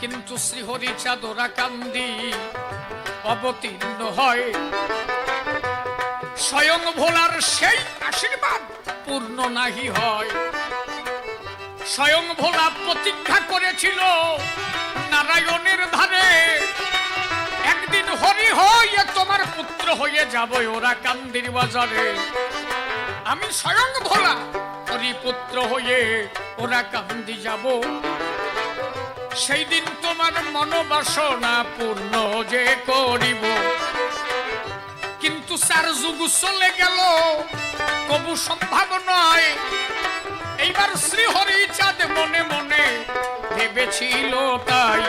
কিন্তু শ্রীহরিচাঁদ ওরা কান্দি অবতীর্ণ হয়। স্বয়ং ভোলার সেই আশীর্বাদ পূর্ণ নাহি হয়। স্বয়ং ভোলা প্রতিজ্ঞা করেছিল নারায়ণের ধারে, একদিন হরি হয়ে তোমার পুত্র হয়ে যাব ওরা কান্দির বাজারে। আমি স্বয়ং ভোলা হরি পুত্র হয়ে ওরা কান্দি যাব, সেই দিন তোমার মনোবাসনা পূর্ণ যে করিব। কিন্তু 4 যুগ চলে গেল, কবু সম্ভব নয়। এইবার শ্রীহরিচাঁদ মনে মনে ভেবেছিল তাই।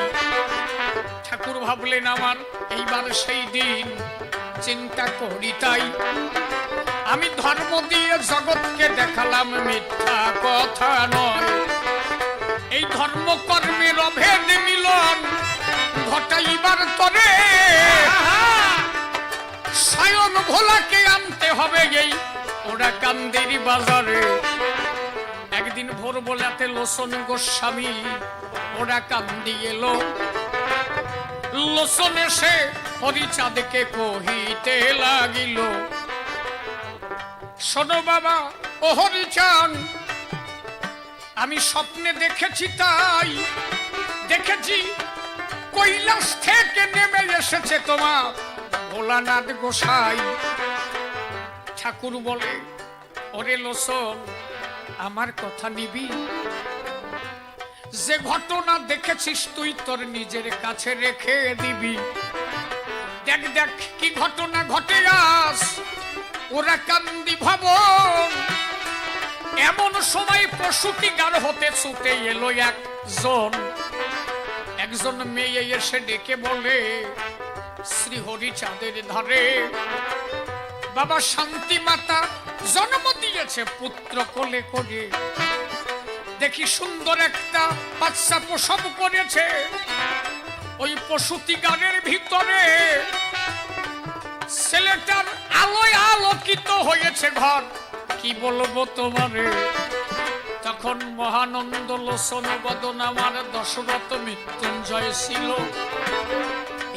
ঠাকুর ভাবলেন আমার এইবার সেই দিন চিন্তা করি তাই। আমি ধর্ম দিয়ে জগৎকে দেখালাম মিথ্যা কথা নয়। এই ধর্ম কর্মের অভেদ মিলন ঘটাইবার তরে স্বয়ং ভোলাকে আনতে হবে এই ওরা কান্দির বাজারে। একদিন ভোরবেলাতে লোচন গোস্বামী ওরা কান্দি এলো। লোচন এসে হরিচাঁদকে কহিতে লাগিল, শোনো বাবা ও হরিচাঁদ, আমি স্বপ্নে দেখেছি তাই। দেখেছি কৈলাস থেকে নেমে এসেছে তোমার ভোলানাথ গোসাই। ঠাকুর বলে, ওরে লোচন, আমার কথা নিবি? যে ঘটনা দেখেছিস তুই তোর নিজের কাছে রেখে দিবি। দেখ দেখ কি ঘটনা ঘটে আস ওরা কান্দি ভবন। এমন সময় প্রসূতি গার হতে ছুটে এলো একজন মেয়ে এসে ডেকে বলে, শ্রী হরিচাঁদের ধারে বাবা শান্তি মাতা জন্ম দিয়েছে পুত্র কোলে করে। দেখি সুন্দর একটা বাচ্চা প্রসব করেছে। ওই প্রসূতি গানের ভিতরে ছেলেটার আলোয় আলোকিত হয়েছে ঘর। কি বলবো তোমারে? তখন মহানন্দ লোচন বদন আমার দশরথ মৃত্যুঞ্জয় ছিল,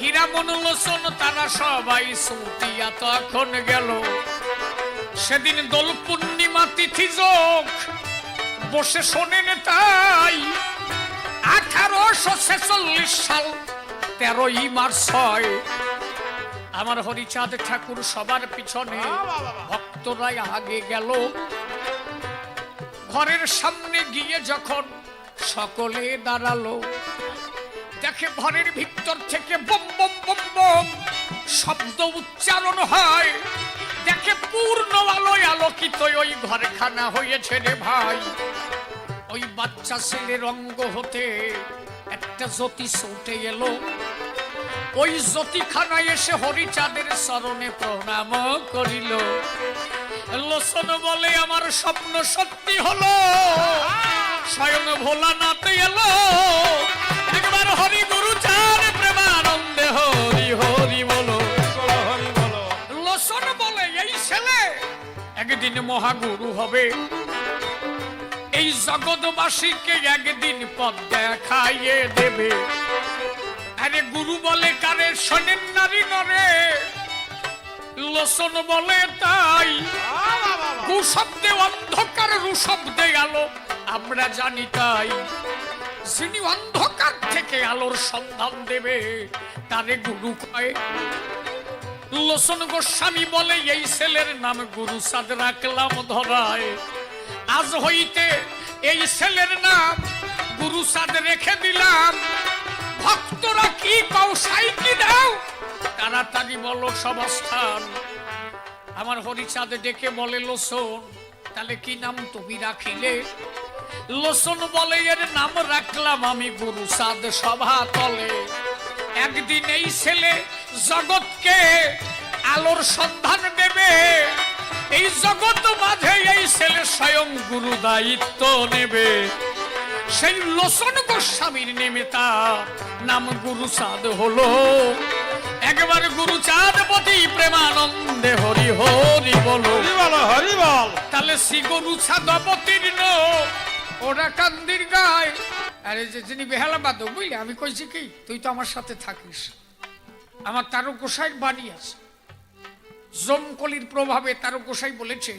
হীরামন লোচন তারা সবাই ছুটিয়া তখন গেল। সেদিন দোল পূর্ণিমা তিথি যোগ বসে শোনেন তাই। 1846 সাল 13ই মার্চ হয়। আমার হরিচাঁদ ঠাকুর সবার পিছনে, ভক্তরাই আগে গেল। ঘরের সামনে গিয়ে যখন সকলে দাঁড়ালো, দেখে ঘরের ভিতর থেকে বম বম বম বম শব্দ উচ্চারণ হয়। দেখে পূর্ণ আলোয় আলোকিত ওই ঘরখানা হয়েছে রে ভাই। ওই বাচ্চা ছেলের অঙ্গ হতে একটা জ্যোতি ছুটে এলো। ওই জ্যোতিখানায় এসে হরিচাঁদের চরণে প্রণাম করিল। লোচন বলে, আমার স্বপ্ন সত্যি হলো, স্বয়ং ভোলানাথ এলো। একবার হরি গুরু চাঁদ প্রেমানন্দে হরি হরি বলো। লোচন বলে, এই ছেলে একদিন মহাগুরু হবে, এই জগৎবাসীকে একদিন পথ দেখাইয়ে দেবে। আরে গুরু বলে কারে, শোনেন নারী নরে? লোচন বলে, তাই। কুশব্দে অন্ধকার, রুশব্দে আলো, আমরা জানি তাই। যিনি অন্ধকার থেকে আলোর সন্ধান দেবে তারে গুরু কয়। লোচন গোস্বামী বলে, এই ছেলের নাম গুরুচাঁদ রাখলাম ধরায়। আজ হইতে এই ছেলের নাম গুরুচাঁদ রেখে দিলাম। ভক্তরা কি কও, সাইকি দাও, তাড়াতাড়ি বলো সবস্থান। আমার হরিচাঁদ ডেকে বলে, লোচন তাহলে কি নাম তুমি রাখিলে? লোচন বলে, এর নাম রাখলাম আমি গুরুচাঁদ সভা তলে। একদিন এই ছেলে জগৎকে আলোর সন্ধান দেবে। এই জগৎ মাঝে এই ছেলে স্বয়ং গুরু দায়িত্ব নেবে। সেই লোচন গোস্বামীর নেমেতা নাম গুরুচাঁদ হলো। একবার গুরুচাঁদ পতি প্রেমানন্দে হরি হরি বলো। হরি বল। তাহলে শ্রী গুরুচাঁদ অবতীর্ণ ওরা কান্দির গায়। আরে যে যিনি বেহালা বাদক বুঝলি, আমি কইছি কি তুই তো আমার সাথে থাকিস, আমার তারক গোসাইয়ের বাণী আছে, জমকলির প্রভাবে তারক গোসাই বলেছে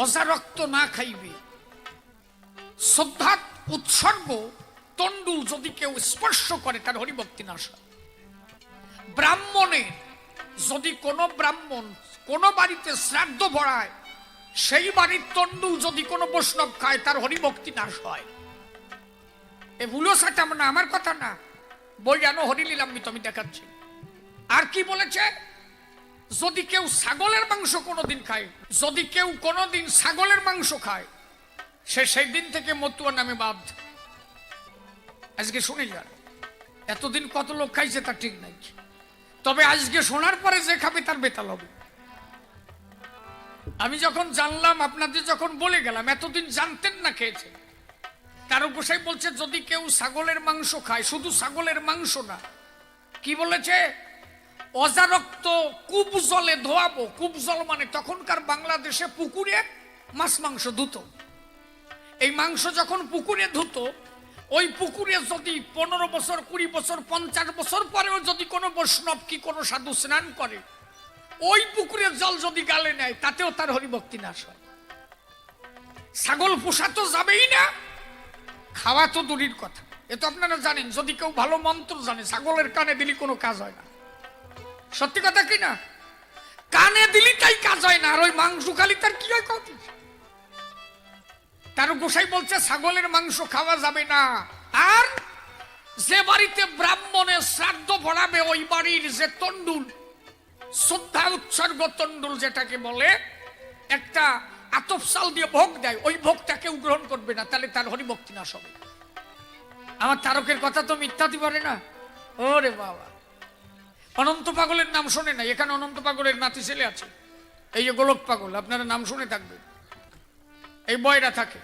অজা রক্ত না খাইবে, শ্রদ্ধা উৎসর্গ তন্ডুল যদি কেউ স্পর্শ করে তার হরিভক্তি নাশ হয়। ব্রাহ্মণের যদি কোনো ব্রাহ্মণ কোন বাড়িতে শ্রাদ্ধ ভরায়, সেই বাড়ির তন্ডুল যদি কোনো বৈষ্ণব খায় তার হরিভক্তি নাশ হয়। এ ভুলো সাটাম না, আমার কথা না, বই জানো হরিলীলামৃত আমি দেখাচ্ছি। আর কি বলেছে, যদি কেউ ছাগলের মাংস কোনোদিন খায়, যদি কেউ কোনোদিন ছাগলের মাংস খায়, সে সেই দিন থেকে মতুয়া নামে বাদ। আজকে শুনে যান, এতদিন কত লোক খাইছে তার ঠিক নাই, তবে আজকে শোনার পরে যে খাবে তার বেতাল হবে। আমি যখন জানলাম, আপনাদের যখন বলে গেলাম, এতদিন জানতেন না খেয়েছে। তারক গোসাই বলছে যদি কেউ ছাগলের মাংস খায়, শুধু ছাগলের মাংস না, কি বলেছে, অজারক্ত কূপ জলে ধোয়াবো। কূপ জল মানে তখনকার বাংলাদেশে পুকুরে মাছ মাংস ধুতো। এই মাংস যখন পুকুরে ধুতো, ওই পুকুরে যদি 15 বছর 20 বছর 50 বছর পরেও যদি কোনো বৈষ্ণব কি কোনো সাধু স্নান করে, ওই পুকুরের জল যদি গালে নেয়, তাতেও তার হরিভক্তি নাশ হয়। ছাগল পোষা তো যাবেই না, খাওয়া তো দূরের কথা। এ তো আপনারা জানেন, যদি কেউ ভালো মন্ত্র জানে, ছাগলের কানে দিলে কোনো কাজ হয় না। সত্যি কথা কি না? কানে দিলি তাই কাজ হয় না, আর ওই মাংস খালি তার কি হয় কত। তার গোসাই বলছে ছাগলের মাংস খাওয়া যাবে না। আর যে বাড়িতে ব্রাহ্মণের শ্রাদ্ধ ভরাবে, ওই বাড়ির যে তন্ডুল, শ্রদ্ধা উৎসর্গ তন্ডুল যেটাকে বলে, একটা আতপ চাল দিয়ে ভোগ দেয়, ওই ভোগটা কেউ গ্রহণ করবে না, তাহলে তার হরিভক্তি নাশ হবে। আমার তারকের কথা তো মিথ্যা দিতে পারে না। ওরে বাবা, অনন্ত পাগলের নাম শোনে না? এখানে অনন্ত পাগলের নাতি ছেলে আছে, এই যে গোলক পাগল, আপনারা নাম শুনে থাকবেন, এই বয়রা থাকে,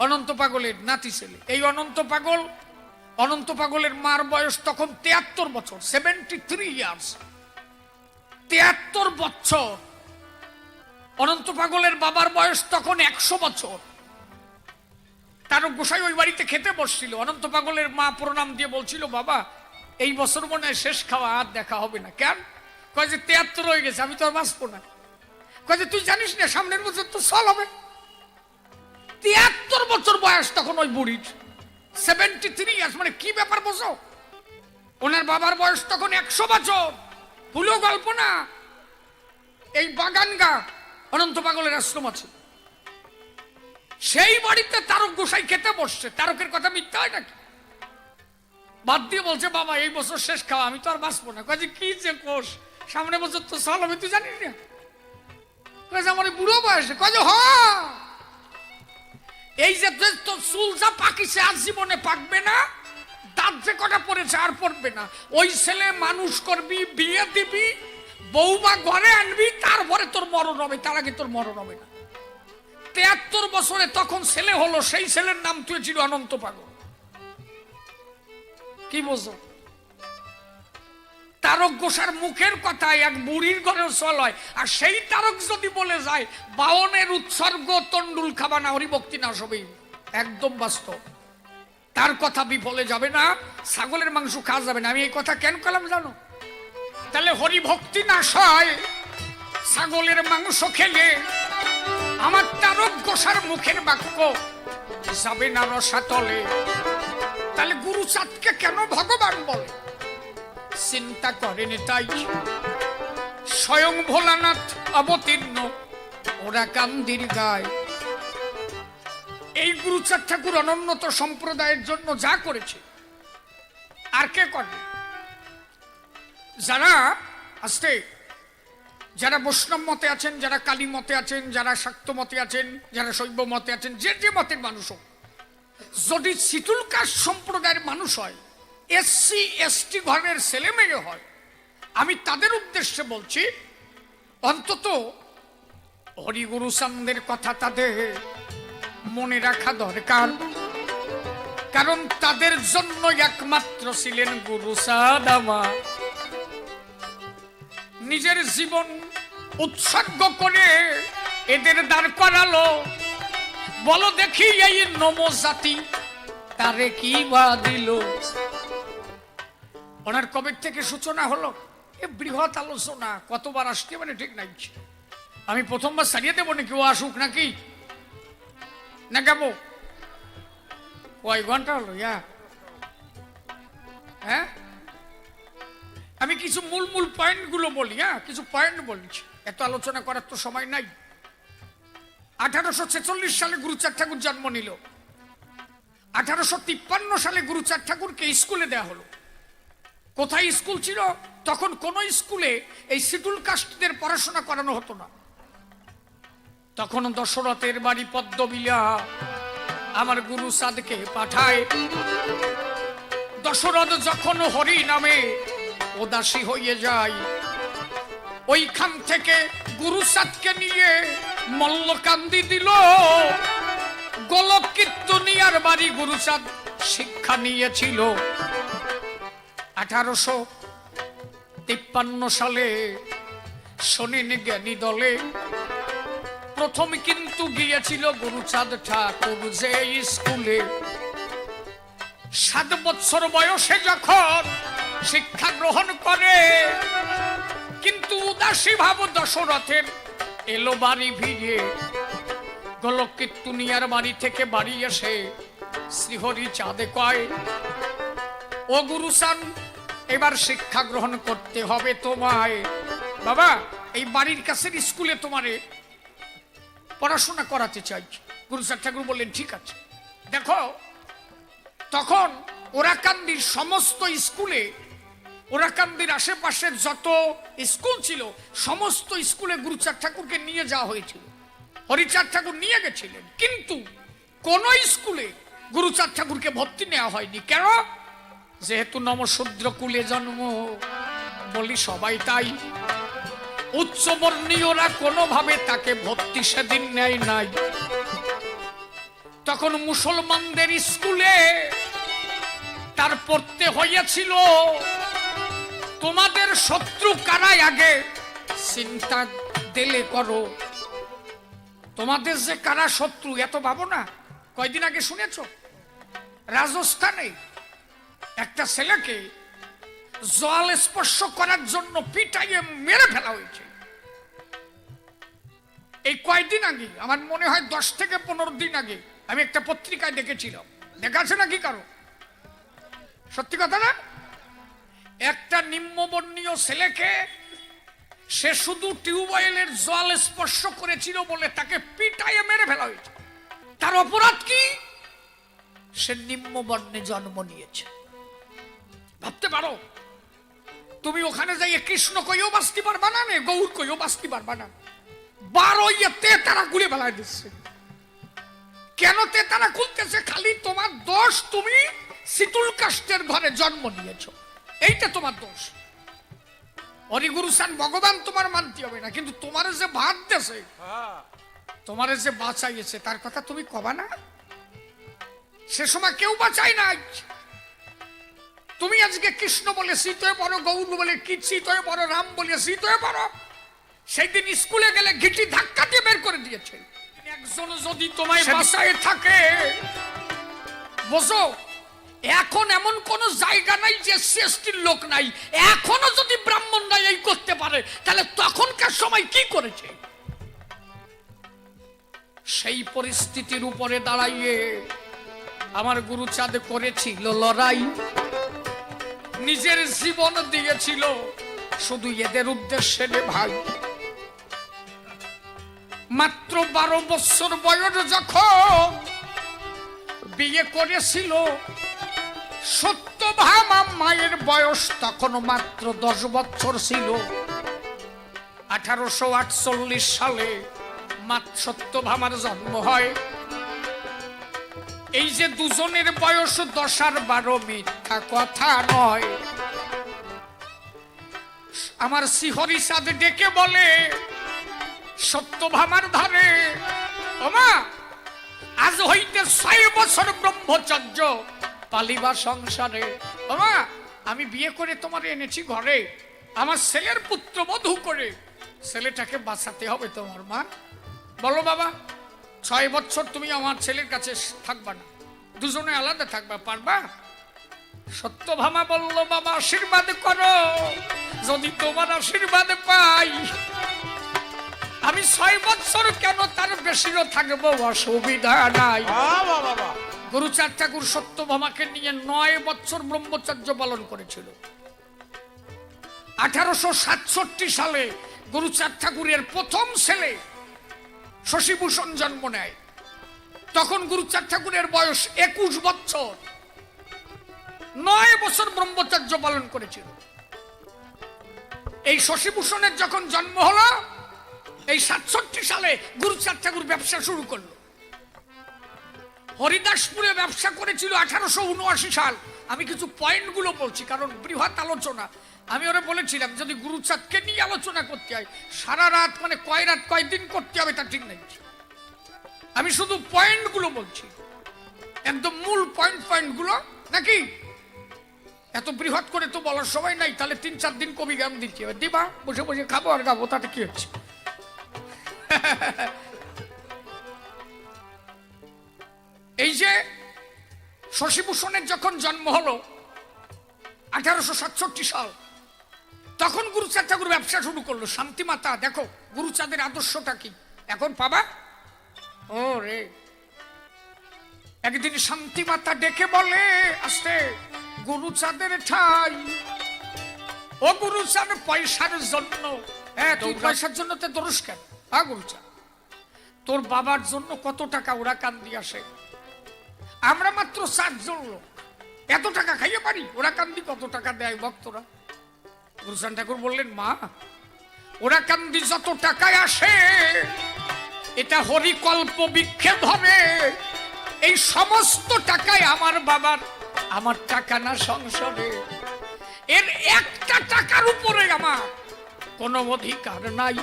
অনন্ত পাগলের নাতি ছেলে। এই অনন্ত পাগলের মার বয়স তখন 73 বছর, 73 ইয়ার্স, 73 বছর। অনন্ত পাগলের বাবার বয়স তখন 100 বছর। তারক গোসাই ওই বাড়িতে খেতে বসছিল, অনন্ত পাগলের মা প্রণাম দিয়ে বলছিল, বাবা এই বছর মনে হয় শেষ খাওয়া, আর দেখা হবে না। কেন? কয় যে 73 হয়ে গেছে, আমি তো আর বাঁচবো না। কয় যে তুই জানিস না সামনের বছর তো সাল হবে। 73 বছর বয়স তখন ওই বুড়ির, 73 ইয়ার্স, মানে কি ব্যাপার বোঝো? ওনার বাবার বয়স তখন 100 বছর। ভুলো গল্প না। এই বাগানগা অনন্ত পাগলের আশ্রম আছে, সেই বাড়িতে তারক গোসাই খেতে বসছে। তারকের কথা মিথ্যা হয় নাকি? বাদ দিয়ে বলছে, বাবা এই বছর শেষ খাওয়া, আমি তো আর বাঁচবো না। কাজে কি যে কোষ, সামনে বছর তো সাল হবে, তুই জানিস না? কাজে আমার বুড়ো বয়সে, কাজে হ এই যে তোর চুল যা পাকিছে আর জীবনে পাকবে না, দাঁত যে কটা পড়েছে আর পড়বে না। ওই ছেলে মানুষ করবি, বিয়ে দিবি, বৌমা ঘরে আনবি, তারপরে তোর মরণ হবে, তার আগে তোর মরণ হবে না। 73 বছরে তখন ছেলে হলো, সেই ছেলের নাম তুই ছিল অনন্ত পাগল। কি বোঝো? তারক গোসার মুখের কথা এক বুড়ির ঘরেও চল হয়। আর সেই তারক যদি বলে যায় 52 উৎসর্গ তন্ডুল খাবা না, হরিভক্তি নাশ হবে, একদম বাস্তব। তার কথা বিফলে যাবে না, ছাগলের মাংস খাওয়া যাবে না। আমি এই কথা কেন করলাম জানো? তাহলে হরিভক্তি নাশ হয় ছাগলের মাংস খেলে। আমার তারক গোসার মুখের বাক্য যাবে না রসাতলে। তাহলে গুরুচাঁদকে কেন ভগবান বলে? চিন্তা করেনি তাই স্বয়ং ভোলানাথ অবতীর্ণ, ওরা কান্দির গায়। এই গুরুচাঁদ ঠাকুর অনুন্নত সম্প্রদায়ের জন্য যা করেছে, আর কে করে? যারা আস্তে, যারা বৈষ্ণব মতে আছেন, যারা কালী মতে আছেন, যারা শাক্ত মতে আছেন, যারা শৈব মতে আছেন, যে যে মতের মানুষ হোক, যদি শীতল কাস্ট সম্প্রদায়ের মানুষ হয়, SC ST ঘরের ছেলে মেয়ে হয়, আমি তাদের উদ্দেশ্যে বলছি, অন্তত হরিগুরু চাঁদের কথা তাদের মনে রাখা দরকার। কারণ তাদের জন্য একমাত্র ছিলেন গুরু চাঁদ আমার। নিজের জীবন উৎসর্গ করে এদের দাঁড় করালো। বলো দেখি এই নমজাতি তারে কি বা দিল। ওনার কবে থেকে সূচনা হলো এ বৃহৎ আলোচনা, কতবার আসতে মানে ঠিক নাই। আমি প্রথমবার সারিয়ে দেবো নাকি, ও আসুক নাকি না গাবো? কয় ঘন্টা হলো? হ্যাঁ, আমি কিছু মূল মূল পয়েন্ট গুলো বলি। কিছু পয়েন্ট বলছি, এত আলোচনা করার তো সময় নাই। 1846 সালে গুরুচাঁদ ঠাকুর জন্ম নিল। 1853 সালে গুরুচাঁদ ঠাকুরকে স্কুলে দেয়া হলো। কোথায় স্কুল ছিল? তখন কোন স্কুলে এই শিডিউল কাস্টদের পড়াশোনা করানো হতো না। তখন দশরথের বাড়ি পদ্মবিলা আমার গুরুচাঁদকে পাঠায়। দশরথ যখন হরি নামে উদাসী হয়ে যায়, ওইখান থেকে গুরুচাঁদকে নিয়ে মল্লকান্দি দিল। গোলক কীর্তনিয়ার বাড়ি গুরুচাঁদ শিক্ষা নিয়েছিল। 1853 সালে শনিন জ্ঞানী দলে প্রথম কিন্তু গিয়েছিল গুরুচাঁদ ঠাকুর যে স্কুলে। 7 বছর বয়সে যখন শিক্ষা গ্রহণ করে, কিন্তু উদাসী ভাব দশরথের এলো বাড়ি ভিড়ে। গোলক কীর্তনিয়ার বাড়ি থেকে বাড়ি এসে শ্রীহরি চাঁদে কয়, ও গুরুচাঁদ এবার শিক্ষা গ্রহণ করতে হবে তোমায়। বাবা, এই বাড়ির কাছের স্কুলে তোমারে পড়াশোনা করাতে চাই। গুরুচাঁদ ঠাকুর বললেন ঠিক আছে। দেখো, তখন ওরাকান্দির সমস্ত স্কুলে, ওরাকান্দির আশেপাশের যত স্কুল ছিল সমস্ত স্কুলে গুরুচাঁদ ঠাকুরকে নিয়ে যাওয়া হয়েছিল। হরিচাঁদ ঠাকুর নিয়ে গেছিলেন, কিন্তু কোন স্কুলে গুরুচাঁদ ঠাকুরকে ভর্তি নেওয়া হয়নি। কেন? যেহেতু নমশূদ্র কুলে জন্ম, বলি সবাই তাই। উচ্চবর্ণীয়রা কোনোভাবে তাকে ভর্তি সেদিন নেয় নাই। তখন মুসলমানদের স্কুলে তার পড়তে হইয়াছিল। তোমাদের শত্রু কারাই আগে চিন্তা দিলে করো। তোমাদের যে কারা শত্রু এত ভাবো না। কয়দিন আগে শুনেছ রাজস্থানে একটা ছেলেকে জল স্পর্শ করার জন্য পিটাইয়ে মেরে ফেলা হয়েছে। এই কয়দিন আগে, আমার মনে হয় 10 থেকে 15 দিন আগে আমি একটা পত্রিকায় দেখেছিলাম। দেখাচ্ছে নাকি কারো? সত্যি কথা না? একটা নিম্নবর্ণীয় ছেলেকে সে শুধু টিউবওয়েলের জল স্পর্শ করেছিল বলে তাকে পিটাইয়ে মেরে ফেলা হয়েছে। তার অপরাধ কি? সে নিম্নবর্ণে জন্ম নিয়েছে। ভাবতে পারো, তুমি ওখানে যাইয়ে কৃষ্ণ কইও বাঁচতে পারবা না, গৌর কইও বাঁচতে পারবা না। 12 তেতারা গুলি বেলায় দিচ্ছে। কেন তেতারা খুলতেছে? খালি তোমার দোষ, তুমি শিডিউল কাস্টের ঘরে জন্ম নিয়েছ, এইটা তোমার দোষ। হরিগুরুসান ভগবান তোমার মানতে হবে না, কিন্তু তোমার যে ভাত দেশে, তোমার যে বাঁচাইছে তার কথা তুমি কবা না? সে সময় কেউ বাঁচাই নাই। তুমি আজকে কৃষ্ণ বলে শীত হয়ে পড়ো, গৌর বলে কি শীত হয়ে পড়ো, রাম বলে শীত হয়ে পড়ো। সেই দিন স্কুলে গেলে ঘিটি ধাক্কা দিয়ে বের করে দিয়েছে। একজন যদি তোমায় বাঁচায় থাকে, বুঝো, এখন এমন কোন জায়গা নাই যে শ্রেষ্ঠীর লোক নাই। এখনো যদি ব্রাহ্মণরা এই করতে পারে, তাহলে তখনকার সময় কি করেছে? সেই পরিস্থিতির উপরে দাঁড়াইয়ে আমার গুরুচাঁদ করেছিল লড়াই, নিজের জীবন দিয়েছিল শুধু এদের উদ্দেশ্যে রে ভাই। মাত্র 12 বছর বয়স যখন বিয়ে করেছিল, সত্যভামা মায়ের বয়স তখন মাত্র 10 বছর ছিল। 1848 সালে সত্যভামার জন্ম হয়। এই যে দুজনের বয়স 10 আর 12 মিথ্যা কথা নয়। আমার শ্রীহরি চাঁদ ডেকে বলে সত্যভামার ধারে, ওমা আজ হইতে 6 বছর ব্রহ্মচর্য পালিবা সংসারে। ওমা, আমি বিয়ে করে তোমার এনেছি ঘরে, আমার ছেলের পুত্র বধূ করে ছেলেটাকে বাঁচাতে হবে তোমার। মা বলো বাবা, 6 বছর তুমি আমার ছেলের কাছে থাকবা না, দুজনে আলাদা থাকবা, পারবা? সত্যভামা বলল, বাবা আশীর্বাদ করো, যদি তোমার আশীর্বাদ পাই আমি 6 বছর কেন, তার বেশিও থাকবো, অসুবিধা নাই। গুরুচাঁদ ঠাকুর সত্যভামাকে নিয়ে 9 বছর ব্রহ্মচর্য পালন করেছিল। 1867 সালে গুরুচাঁদ ঠাকুরের প্রথম ছেলে শশীভূষণ জন্ম নেয়। তখন গুরুচাঁদ ঠাকুরের বয়স 21 বছর। 9 বছর ব্রহ্মচর্য পালন করেছিল। এই শশীভূষণের যখন জন্ম হলো, এই 67 সালে গুরুচাঁদ ঠাকুর ব্যবসা শুরু করলো। হরিদাসপুরে ব্যবসা করেছিল 1879 সাল। আমি কিছু পয়েন্টগুলো বলছি কারণ বৃহৎ আলোচনা। আমি ওরা বলেছিলাম যদি গুরুচাঁদকে নিয়ে আলোচনা করতে হয় সারা রাত, মানে কয় রাত কয় দিন করতে হবে তা ঠিক নেই। আমি শুধু পয়েন্টগুলো বলছি, একদম মূল পয়েন্টগুলো, নাকি এত বৃহৎ করে তো বলার সময় নাই। তাহলে 3-4 দিন কবি গান দিচ্ছি, দিবা বসে বসে খাবো আর গাবো, তাতে কি হচ্ছে? এই যে শশীভূষণের যখন জন্ম হলো 1867 সাল, তখন গুরুচাঁদ ঠাকুর ব্যবসা শুরু করলো। শান্তিমাতা, দেখো গুরুচাঁদের আদর্শটা কি এখন পাবা। ও রে, একদিন শান্তিমাতা ডেকে বলে আসতে, গুরুচাঁদের ঠাই, ও গুরুচাঁদ পয়সার জন্য, হ্যাঁ তুই পয়সার জন্য তে দরস কেন? হ্যাঁ গুরুচাঁদ, তোর বাবার জন্য কত টাকা ওরা কান্দি আসে, আমরা মাত্র 4 জন লোক, এত টাকা খাইয়ে পারি? ওরা কান্দি কত টাকা দেয় ভক্তরা? গুরুচাঁদ ঠাকুর বললেন, মা ওরা কান্দি যত টাকায় আসে এটা হরিকল্প বৃক্ষে ধরে, এই সমস্ত টাকায় আমার বাবার, আমার টাকা না সংসারে, এর একটা টাকার উপরে আমার কোনো অধিকার নাই।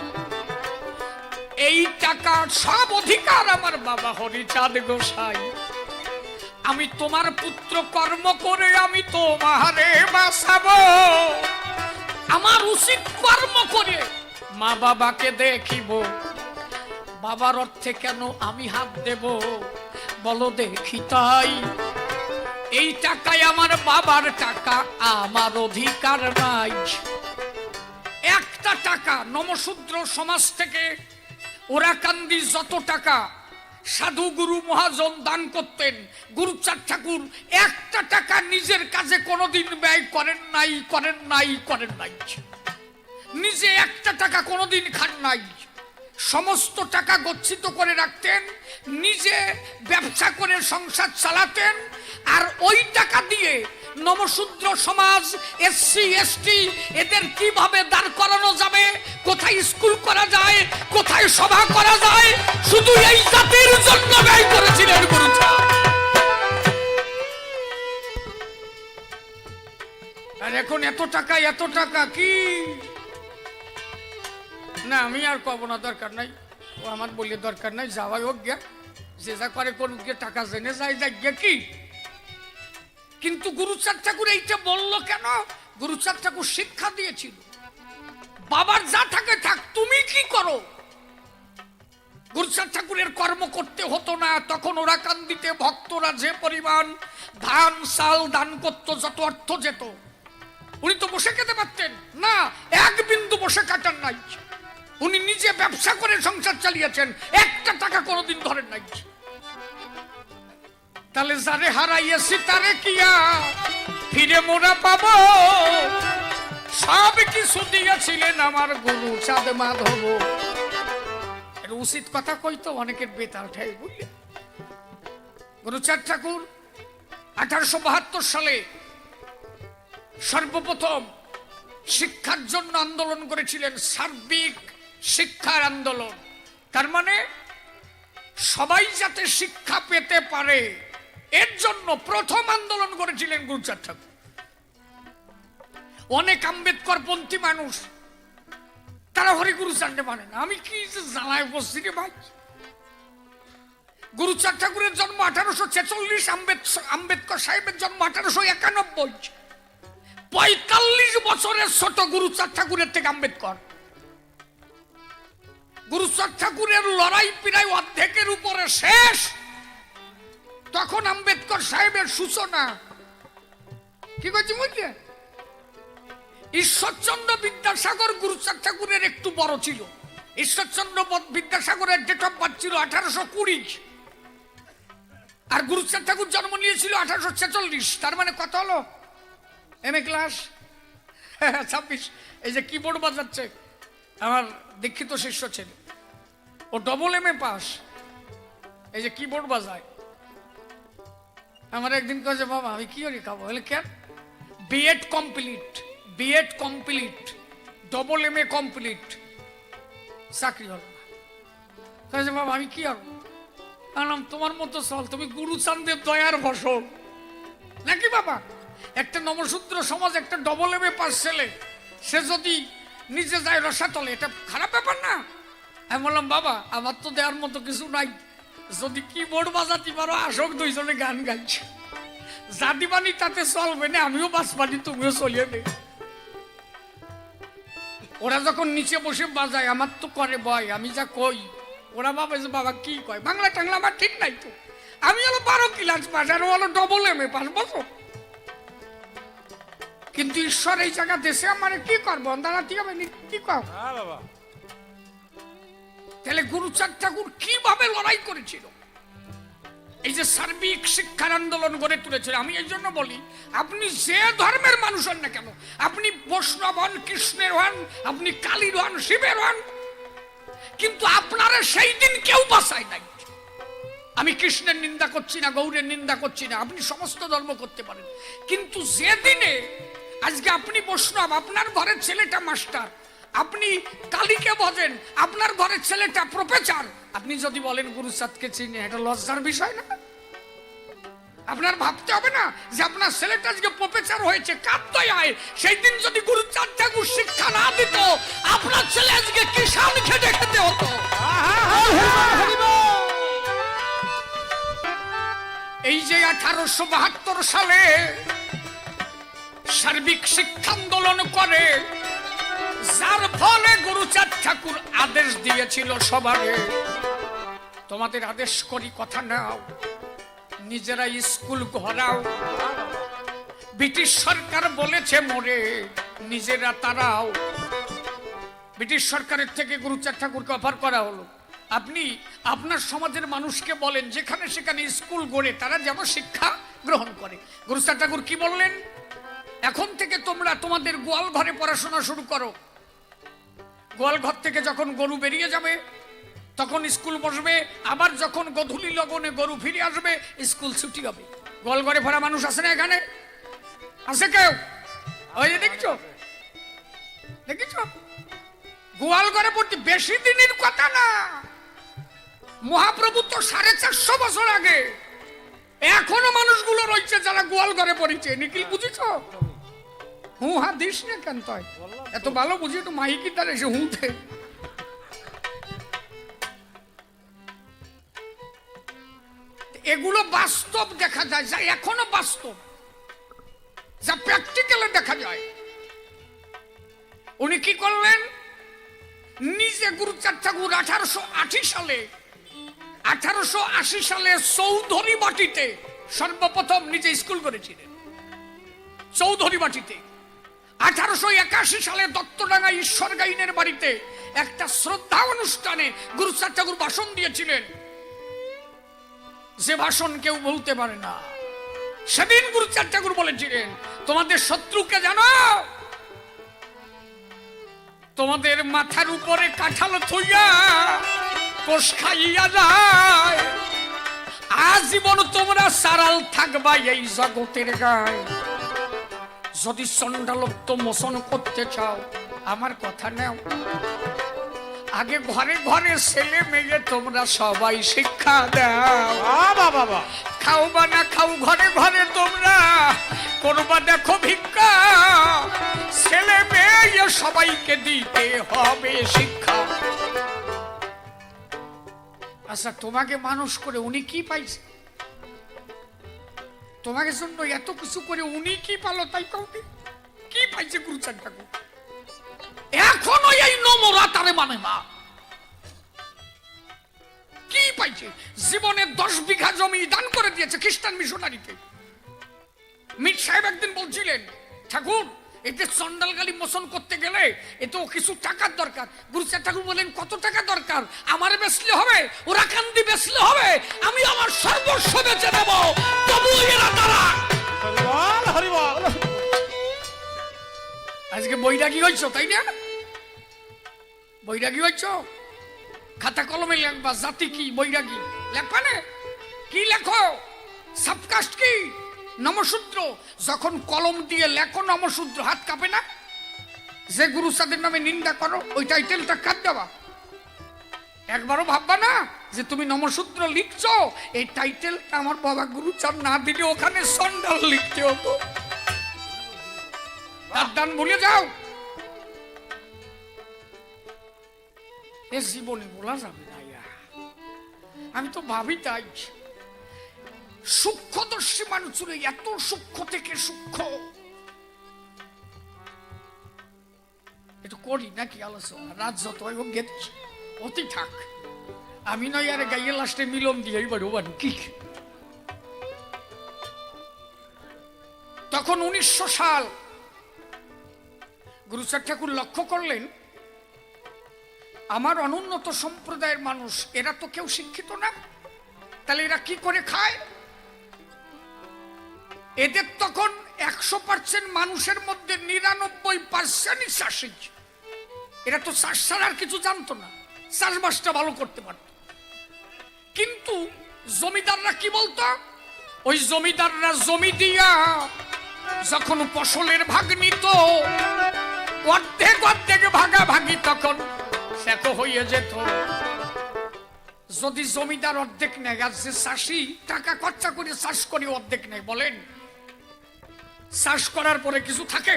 এই টাকা সব অধিকার আমার বাবা হরিচাঁদ গোসাই। আমি তোমার পুত্র কর্ম করে আমি তোমারে বাঁচাবো, আমার উচিত কর্ম করে মা বাবাকে দেখিব, বাবার অর্থে কেন আমি হাত দেব বলো দেখি তাই? এই টাকায় আমার বাবার টাকা, আমার অধিকার নাই। একটা টাকা নমশূদ্র সমাজ থেকে ওরা কান্দি যত টাকা সাধু গুরু মহাজন দান করতেন, গুরুচাঁদ ঠাকুর একটা টাকা নিজের কাজে কোনোদিন ব্যয় করেন নাই, করেন নাই, করেন নাই। নিজে একটা টাকা কোনোদিন খান নাই। সমস্ত টাকা গচ্ছিত করে রাখতেন, নিজে ব্যবসা করে সংসার চালাতেন, আর ওই টাকা দিয়ে নমশূদ্র সমাজ, এসসি এসটি এদের কিভাবে দাঁড় করানো যাবে, কোথায় স্কুল করা যায়, কোথায় সভা করা যায়, শুধু এই জাতির জন্য ব্যয় করেছিলেন গুরুচাঁদ। আর এখন এত টাকা কি না, আমি আর কব না, দরকার নাই, ও আমার বললে দরকার নাই, যাওয়াই হোক গিয়া, যে যা করে করুক গিয়ে, টাকা জেনে যায় যাই গিয়া কি। কিন্তু গুরুচাঁদ ঠাকুর এইটা বললো কেন? গুরুচাঁদ ঠাকুর শিক্ষা দিয়েছিল, বাবার যা থাকে থাক, তুমি কি করো। গুরুচাঁদ ঠাকুরের কর্ম করতে হতো না। তখন ওরা কান্দিতে ভক্তরা যে পরিমাণ ধান চাল দান করত, যত অর্থ যেত, উনি তো বসে খেতে পারতেন না, এক বিন্দু বসে কাটার নাই। উনি নিজে ব্যবসা করে সংসার চালিয়েছেন, একটা টাকা কোনোদিন ধরেন নাই। তাহলে যারে হারাইয়েছি তারে কিয়া ফিরে মোরা পাবো, সব কিছু দিয়েছিলেন আমার গুরুচাঁদ মাধব। এর উচিত কথা কইতো অনেকের বেতাল ঠাই, বুঝলে। গুরুচাঁদ ঠাকুর 1872 সালে সর্বপ্রথম শিক্ষার জন্য আন্দোলন করেছিলেন, সার্বিক শিক্ষার আন্দোলন। তার মানে সবাই যাতে শিক্ষা পেতে পারে এর জন্য প্রথম আন্দোলন করেছিলেন গুরুচাঁদ ঠাকুর। অনেক আম্বেদকর পন্থী মানুষ তারা হরি গুরুচাঁদকে মানে না। আমি কি জ্বালায় বসছি রে ভাই। গুরুচাঁদ ঠাকুরের জন্ম 1846, আম্বেদকর সাহেবের জন্ম 1891। 45 বছরের ছোট গুরুচাঁদ ঠাকুরের থেকে আম্বেদকর। গুরুচাঁদ ঠাকুরের লড়াই প্রায় অর্ধেকের উপরে শেষ, তখন আম্বেদকর সাহেবের সূচনা। কি করছি বুঝলে? ঈশ্বরচন্দ্র বিদ্যাসাগর গুরুচাঁদ ঠাকুরের একটু বড় ছিল। ঈশ্বরচন্দ্র বিদ্যাসাগরের ডেট অফ বার্থ ছিল 1820, আর গুরুচাঁদ ঠাকুর জন্ম নিয়েছিল 1846। তার মানে কত হলো? MA class 26। এই যে কিবোর্ড বাজাচ্ছে আমার দীক্ষিত শিষ্য ছেলে, ও ডবল এমএ পাস, এই যে কিবোর্ড বাজায়। আমার একদিন কয়েছে, বাবা আমি কি করি খাবো? বলে কেন? BEd complete, BEd complete, double MA complete, চাকরি হল না। কয়েছে বাবা আমি কি হবো? বললাম তোমার মতো চল, তুমি গুরুচাঁদের দয়ার ফসল নাকি বাবা? একটা নমশূদ্র সমাজ, একটা ডবল এমএ পাস ছেলে, সে যদি নিজে যায় রসাতলে, এটা খারাপ ব্যাপার না? আমি বললাম বাবা আমার তো দেওয়ার মতো কিছু নাই, যদি কিবোর্ড বাজাতে পারো আসক, দুইজনে গান গাইছে, যা দিবানি তাতে চলবে না, আমিও বাঁচবানি তুমিও চলিয়ে নে। ওরা যখন নিচে বসে বাজায় আমার তো করে ভয়, আমি যা কই ওরা ভাবে যে বাবা কি কয়, বাংলা টাংলা আমার ঠিক নাই তো। আমি হলো 12 ক্লাস পাস, আর হলো ডবল এমএ পাস, বসো। কিন্তু ঈশ্বর এই জায়গা দেশে আমার কি করবো, দাঁড়াতে হবে কি কও? তাহলে গুরুচাঁদ ঠাকুর কিভাবে লড়াই করেছিল? এই যে সার্বিক শিক্ষার আন্দোলন গড়ে তুলেছিল। আমি এই জন্য বলি, আপনি যে ধর্মের মানুষ হন না কেন, আপনি বৈষ্ণব হন, কৃষ্ণের হন, আপনি কালীর হন, শিবের হন, কিন্তু আপনারা সেই দিন কেউ বাঁচায় নাই। আমি কৃষ্ণের নিন্দা করছি না, গৌরের নিন্দা করছি না, আপনি সমস্ত ধর্ম করতে পারেন, কিন্তু যে দিনে আজকে আপনি বৈষ্ণব, আপনার ঘরের ছেলেটা মাস্টার, আপনি কালীকে বোঝেন, আপনার ঘরের ছেলেটা প্রফেসর, আপনি যদি বলেন গুরুচাঁদকে চিনে, এটা লজ্জার বিষয় না? আপনার ভাবতে হবে না যে আপনার ছেলেটা আজকে প্রফেসর হয়েছে, কাঁদতে হয়। সেই দিন যদি গুরুচাঁদ ঠাকুর শিক্ষা না দিত, আপনার ছেলে আজকে কিষান খেটে খেতে হতো। এই যে 1872 সালে সার্বিক শিক্ষা আন্দোলন করে, যার ফলে গুরুচাঁদ ঠাকুর আদেশ দিয়েছিল সবারে, তোমাদের আদেশ করি কথা নাও, নিজেরা স্কুল ঘরাও। ব্রিটিশ সরকার বলেছে মোরে, নিজেরা তারাও। ব্রিটিশ সরকারের থেকে গুরুচাঁদ ঠাকুরকে অফার করা হলো, আপনি আপনার সমাজের মানুষকে বলেন যেখানে সেখানে স্কুল গড়ে তারা যেন শিক্ষা গ্রহণ করে। গুরুচাঁদ ঠাকুর কি বললেন? এখন থেকে তোমরা তোমাদের গোয়াল ঘরে পড়াশোনা শুরু করো। গোয়াল ঘর থেকে যখন গরু বেরিয়ে যাবে তখন স্কুল বসবে, আবার যখন গধূলি লগনে গরু ফিরে আসবে স্কুল ছুটি হবে। গোয়াল ঘরে ভরা মানুষ আছে না এখানে? আছে কেউ? ওই যে দেখছো, দেখেছো? গোয়াল ঘরে পড়তে বেশি দিনের কথা না, মহাপ্রভু তো 450 বছর আগে। এখনো মানুষগুলো রয়েছে যারা গোয়াল ঘরে পড়েছে। নিখিল বুঝেছ? হুঁ হা দিস না কেন? তাই এত ভালো বুঝি, একটু মাইকি তার এসে হুঁতে। এগুলো বাস্তব দেখা যায়, যা এখনো বাস্তব, যা প্র্যাকটিক্যালে দেখা যায়। উনি কি করলেন? নিজে গুরুচাঁদ ঠাকুর 1880 সালে চৌধুরী বাটিতে সর্বপ্রথম নিজে স্কুল করেছিলেন। চৌধুরী বাটিতে 1881 সালে দত্তডাঙ্গা ঈশ্বর গাইনের বাড়িতে একটা শ্রদ্ধা অনুষ্ঠানে গুরুচাঁদ ঠাকুর ভাষণ দিয়েছিলেন, যে ভাষণ কেউ বলতে পারে না। সেদিন গুরুচাঁদ ঠাকুর বলেছিলেন, তোমাদের শত্রুকে জানো? তোমাদের মাথার উপরে কাঁঠাল থইয়া কোষ খাইয়া যায়, আজীবন তোমরা সারাল থাকবা এই জগতের গায়ে। যদি চণ্ডালত্ব মোচন করতে চাও আমার কথা নাও, আগে ঘরে ঘরে ছেলে মেয়ে তোমরা সবাই শিক্ষা দাও। খাও বা না খাও ঘরে ঘরে তোমরা করবা দেখো ভিক্ষা, ছেলে মেয়ে সবাইকে দিতে হবে শিক্ষা। আচ্ছা, তোমাকে মানুষ করে উনি কি পাইছে? তোমাকে জন্য এত কিছু করে উনি কি পালো? তাই কাউকে কি পাইছে গুরুচাঁদ ঠাকুর? এখনো এই নম্রতা তারে মানে না। চাইছে, জীবনে 10 বিঘা জমি দান করে দিয়েছে খ্রিস্টান মিশনারিকে। মির সাহেব একদিন বলছিলেন, ঠাকুর এতে চন্ডালগালি মোচন করতে গেলে এতে কিছু টাকার দরকার। গুরুচাঁদ ঠাকুর বলেন, কত টাকা দরকার? আমার বেচলে হবে, ওরা কান্দি বেচলে হবে, আমি আমার সর্বস্ব বেচে দেব, তবু এরা তারা। আজকে বৈরাগী হয়েছ, তাই না? বৈরাগী হয়েছ, খাতা কলমে লেখবা জাতি কি, বৈরাগী লেখবা না? কি লেখো? সাবকাস্ট কি, নমশূদ্র। যখন কলম দিয়ে লেখো নমশূদ্র, হাত কাঁপে না? যে গুরুচাঁদের নামে নিন্দা করো, ওই টাইটেলটা কাট দেওয়া। একবারও ভাববা না যে তুমি নমশূদ্র লিখছো, এই টাইটেলটা আমার বাবা গুরুচাঁদ না দিলে ওখানে সন্ডাল লিখতে হতো। তার দান ভুলে যাও, এ জীবনে বলা যাবে না। আমি তো ভাবি তাই, সূক্ষ্মদর্শী মানুষের এত সূক্ষ্ম থেকে সূক্ষ্ম একটু করি নাকি আলোচনা? রাত যত অতি থাক, আমি নয় আরে গাইয়ে লাস্টে মিলন দিয়ে কি। তখন 1900 সাল গুরুচাঁদ ঠাকুর লক্ষ্য করলেন, আমার অনুন্নত সম্প্রদায়ের মানুষ, এরা তো কেউ শিক্ষিত না, তাহলে এরা কি করে খায়? এদের তখন 100% মানুষের মধ্যে 99% চাষী। এরা তো চাষ ছাড়া আর কিছু জানতো না, চাষবাসটা ভালো করতে পারত। কিন্তু জমিদাররা কি বলতো? ওই জমিদাররা জমি দিয়া যখন ফসলের ভাগ নিত, অর্ধেক অর্ধেক ভাগাভাগি তখন শেখ হয়ে যেত। যদি জমিদার অর্ধেক নেয় আর যে চাষি টাকা খরচা করে চাষ করে অর্ধেক নেয়, বলেন চাষ করার পরে কিছু থাকে?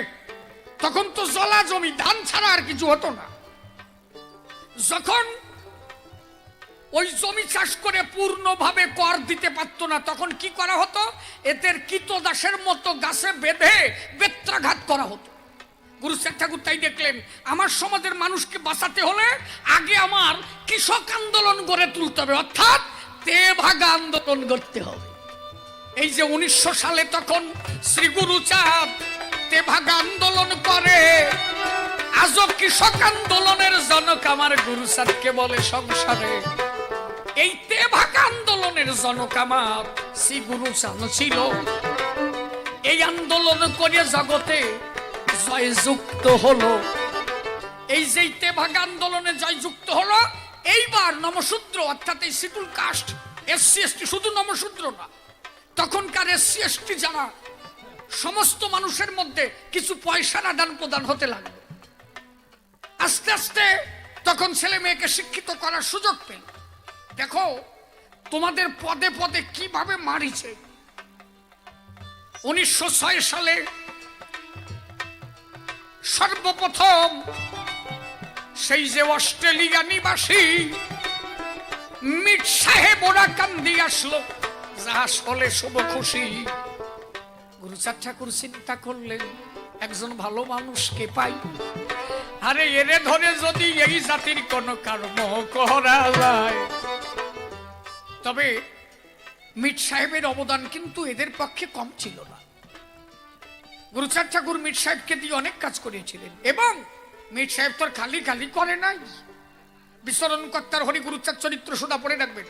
তখন তো জলা জমি, ধান ছাড়া আর কিছু হতো না। যখন ওই জমি চাষ করে পূর্ণভাবে কর দিতে পারত না, তখন কি করা হতো? এদের কীতদাসের মতো গাছে বেঁধে বেত্রাঘাত করা হতো। গুরুচাঁদ ঠাকুর তাই দেখলেন, আমার সমাজের মানুষকে বাঁচাতে হলে আগে আমার কৃষক আন্দোলন গড়ে তুলতে হবে, অর্থাৎ তেভাগা আন্দোলন করতে হবে। এই যে 1900 সালে তখন শ্রী গুরুচাঁদ তেভাগা আন্দোলন করে, আজও কৃষক আন্দোলনের জনক আমার গুরুচাঁদকে বলে সংসারে। এই তেভাগা আন্দোলনের জনক আমার শ্রী গুরুচাঁদ ছিল। এই আন্দোলন করে জগতে জয়যুক্ত হলো। এই যে তেভাগা আন্দোলনে জয়যুক্ত হলো, এইবার নমশূদ্র অর্থাৎ এই শিডিউল কাস্ট, এসসি এসটি, শুধু নমশূদ্র না, তখনকার এসসি এসটি যারা, সমস্ত মানুষের মধ্যে কিছু পয়সার আদান প্রদান হতে লাগলো। আস্তে আস্তে তখন ছেলে মেয়েকে শিক্ষিত করার সুযোগ পেল। দেখো তোমাদের পদে পদে কিভাবে মারিছে। 1906 সালে সর্বপ্রথম সেই যে অস্ট্রেলিয়া নিবাসী মির সাহেব ওরা কান্দি আসলো, যাহা হলে শুভ খুশি। গুরুচাঁদ ঠাকুর চিন্তা করলেন, একজন ভালো মানুষকে পাই, আরে এরে ধরে যদি এই জাতির কোন কর্ম করা যায়। তবে মির সাহেবের অবদান কিন্তু এদের পক্ষে কম ছিল না। গুরুচাঁদ ঠাকুর মির সাহেবকে দিয়ে অনেক কাজ করেছিলেন, এবং মির সাহেব তো খালি খালি করে নাই। বিচরণ কর্তার হরি গুরুচাঁদ চরিত্র সুধা পড়ে রাখবেন।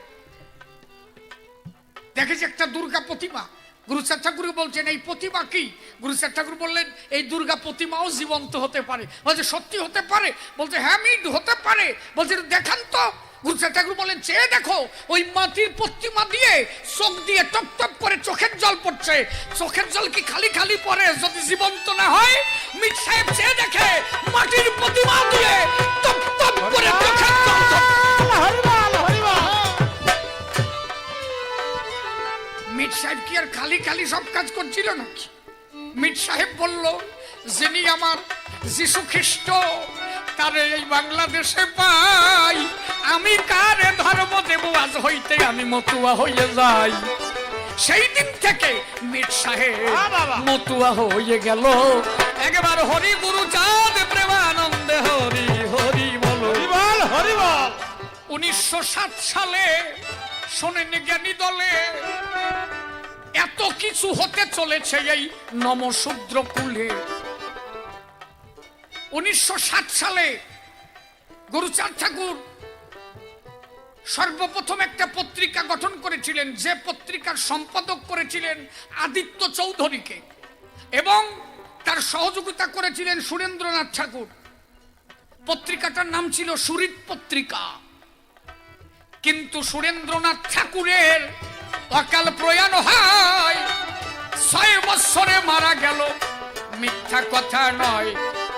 দেখেছি একটা দুর্গা প্রতিমা, গুরুচাঁদ ঠাকুর বলছেন এই প্রতিমা কি? গুরুচাঁদ ঠাকুর বললেন এই দুর্গা প্রতিমাও জীবন্ত হতে পারে। বলছে সত্যি হতে পারে? বলছে হ্যাঁ মিড হতে পারে। বলছে দেখান তো। গুরুচাঁদ ঠাকুর বলেন চেয়ে দেখো, ওই মাটির প্রতিমা দিয়ে চোখ দিয়ে টপ টপ করে চোখের জল পড়ছে। চোখের জল কি খালি খালি পড়ে যদি জীবন্ত না হয়? মির সাহেব চেয়ে দেখে মাটির প্রতিমা দিয়ে টপ টপ করে চোখের জল। মির সাহেব কি আর খালি খালি সব কাজ করছিল নাকি? মির সাহেব বলল, যিনি আমার যিশু খ্রিস্ট তারে এই বাংলাদেশে পাই, আমি কারে ধর্ম দেব আজ হইতে আমি মতুয়া হয়ে যাই। সেই দিন থেকে মির সাহেব মতুয়া হয়ে গেল। একবার হরি গুরুচাঁদ প্রেমানন্দে হরি হরি বল, হরি বল। 1907 সালে শোনেন জ্ঞানী দলে, এত কিছু হতে চলেছে এই নমশূদ্র কুলে। 1907 সালে গুরুচাঁদ ঠাকুর সর্বপ্রথম একটা পত্রিকা গঠন করেছিলেন, যে পত্রিকার সম্পাদক করেছিলেন আদিত্য চৌধুরীকে এবং তার সহযোগিতা করেছিলেন সুরেন্দ্রনাথ ঠাকুর। পত্রিকাটার নাম ছিল সুরিত পত্রিকা। কিন্তু সুরেন্দ্রনাথ ঠাকুরের অকাল প্রয়াণ হয়, 6 বছরে মারা গেল। মিথ্যা কথা নয়,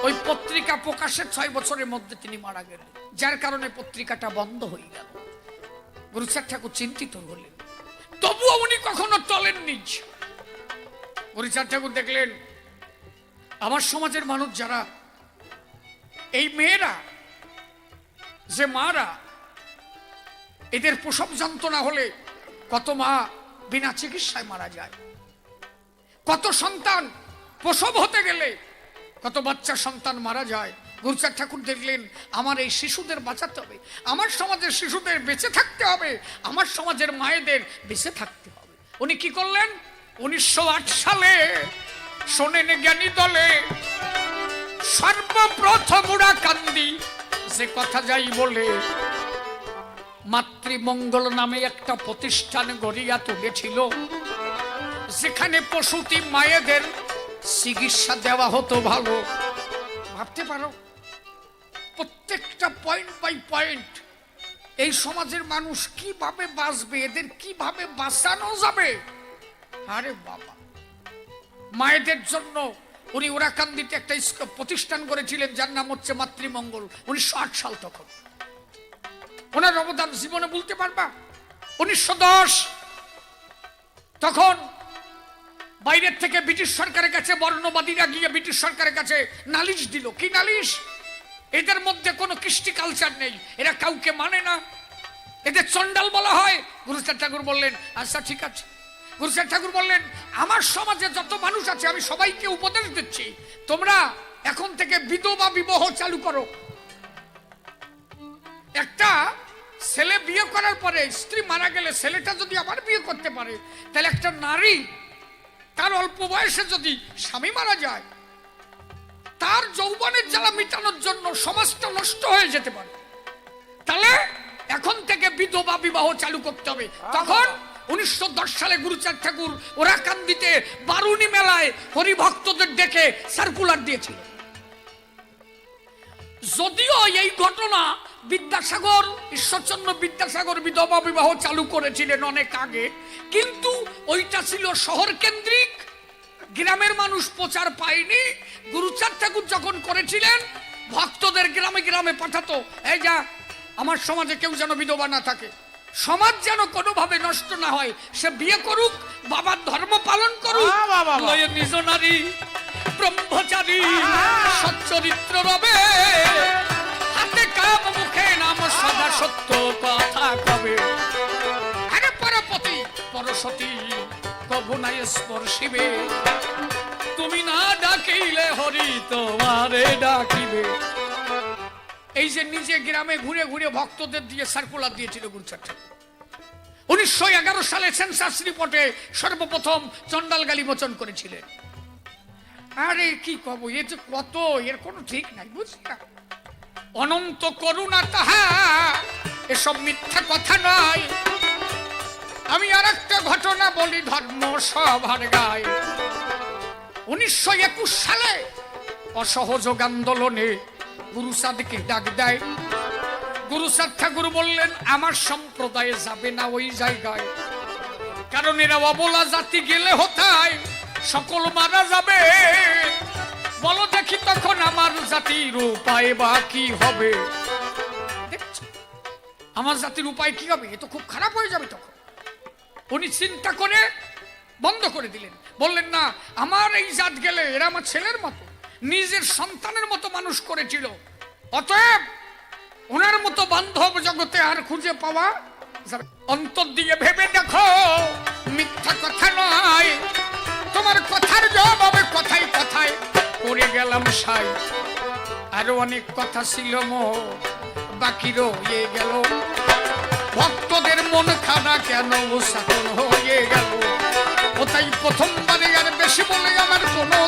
ওই পত্রিকা প্রকাশের 6 বছরের মধ্যে তিনি মারা গেলেন, যার কারণে পত্রিকাটা বন্ধ হয়ে গেল। গুরুচাঁদ ঠাকুর চিন্তিত হলেন, তবুও উনি কখনো টলেননি। গুরুচাঁদ ঠাকুর দেখলেন আমার সমাজের মানুষ যারা, এই মেয়েরা যে মারা, এদের প্রসব যন্ত্রণা হলে কত মা বিনা চিকিৎসায় মারা যায়, কত সন্তান প্রসব হতে গেলে কত বাচ্চা সন্তান মারা যায়। গুরুচাঁদ ঠাকুর দেখলেন আমার এই শিশুদের বাঁচাতে হবে, আমার সমাজের শিশুদের বেঁচে থাকতে হবে, আমার সমাজের মায়েদের বেঁচে থাকতে হবে। উনি কি করলেন? 1908 সালে শোনেন জ্ঞানী দলে, সর্বপ্রথম উড়াকান্দি যে কথা যাই বলে মাতৃমঙ্গল নামে একটা প্রতিষ্ঠান গড়িয়া তুলেছিল, যেখানে প্রসূতি মায়েদের চিকিৎসা দেওয়া হতো ভালো। ভাবতে পারো প্রত্যেকটা পয়েন্ট বাই পয়েন্ট এই সমাজের মানুষ কিভাবে বাঁচবে, এদের কিভাবে বাঁচানো যাবে। আরে বাবা, মায়েদের জন্য উনি ওরাকান্দিতে একটা প্রতিষ্ঠান করেছিলেন যার নাম হচ্ছে মাতৃমঙ্গল। 1908 সাল। তখন ওনার অবদান জীবনে বলতে পারবা। 1910 তখন বাইরের থেকে ব্রিটিশ সরকারের কাছে বর্ণবাদীরা গিয়ে ব্রিটিশ সরকারের কাছে নালিশ দিল। কি নালিশ? এদের মধ্যে কোনো কৃষ্টি কালচার নেই, এরা কাউকে মানে না, এদের চন্ডাল বলা হয়। গুরুচাঁদ ঠাকুর বললেন আচ্ছা ঠিক আছে। গুরুচাঁদ ঠাকুর বললেন আমার সমাজে যত মানুষ আছে আমি সবাইকে উপদেশ দিচ্ছি, তোমরা এখন থেকে বিধবা বিবাহ চালু করো। একটা ছেলে বিয়ে করার পরে স্ত্রী মারা গেলে ছেলেটা যদি আবার বিয়ে করতে পারে, তাহলে একটা নারী তার অল্প বয়সে যদি স্বামী মারা যায়, তার যৌবনের জ্বালা মিটানোর জন্য সমাজটা নষ্ট হয়ে যেতে পারে। তাহলে এখন থেকে বিধবা বিবাহ চালু করতে হবে। তখন 1910 সালে গুরুচাঁদ ঠাকুর ওরাকান্দিতে বারুণী মেলায় হরিভক্তদের ডেকে সার্কুলার দিয়েছিল। যদিও এই ঘটনা বিদ্যাসাগর, ঈশ্বরচন্দ্র বিদ্যাসাগর বিধবা বিবাহ চালু করেছিলেন অনেক আগে, কিন্তু ওইটা ছিল শহর কেন্দ্রিক, গ্রামের মানুষ প্রচার পায়নি। গুরুচাঁদ ঠাকুর যখন করেছিলেন ভক্তদের গ্রামে গ্রামে পাঠাতো, এই যা আমার সমাজে কেউ যেন বিধবা না থাকে, সমাজ যেন কোনোভাবে নষ্ট না হয়, সে বিয়ে করুক, বাবার ধর্ম পালন করুক, নিজ নারী ব্রহ্মচারী সচ্চরিত্র রবে, হাতে কাম মুখে নাম সদা সত্য কথা কবে। আরে পরপতি পরসতী কভু নাই স্পর্শিবে, তুমি না ডাকিলে হরি তোমারে ডাকিবে। এই যে নিজে গ্রামে ঘুরে ঘুরে ভক্তদের দিয়ে সার্কুলার দিয়েছিল গুরুচাঁদ ঠাকুর। 1911 সালে সেন্সাস রিপোর্টে সর্বপ্রথম চন্ডাল গালি মোচন করেছিলেন। আরে কি কব, এ যে কত, এর কোনো ঠিক নাই, বুঝলা? অনন্ত করুণা তাহা, এসব মিথ্যা কথা নয়। আমি আর একটা ঘটনা বলি ধর্ম সভার গায়ে। 1921 সালে অসহযোগ আন্দোলনে গুরুচাঁদকে ডাক দেয়। গুরুচাঁদ ঠাকুর বললেন আমার সম্প্রদায়ে যাবে না ওই জায়গায়, কারণ এরা অবলা জাতি, গেলে হতায় সকল মারা যাবে। বলো দেখি তখন আমার জাতির উপায় বা কি হবে? আমার জাতির উপায় কি হবে? এ তো খুব খারাপ হয়ে যাবে। তখন উনি চিন্তা করে বন্ধ করে দিলেন, বললেন না, আমার এই জাত গেলে এরা আমার ছেলের মতো, নিজের সন্তানের মতো মানুষ করেছিল, অতএব ওনার মতো বান্ধব জগতে আর খুঁজে পাওয়া যাবে। অন্তর দিয়ে ভেবে দেখো, মিথ্যা কথা নয়, তোমার কথার জবাবে কথায় কথায় করে গেলাম সাই। আরো অনেক কথা ছিল মো, বাকি রয়ে গেল। ভক্তদের মন খানা কেন সাকন হয়ে গেল। ও তাই প্রথমবারে আর বেশি বলে আমার কোনো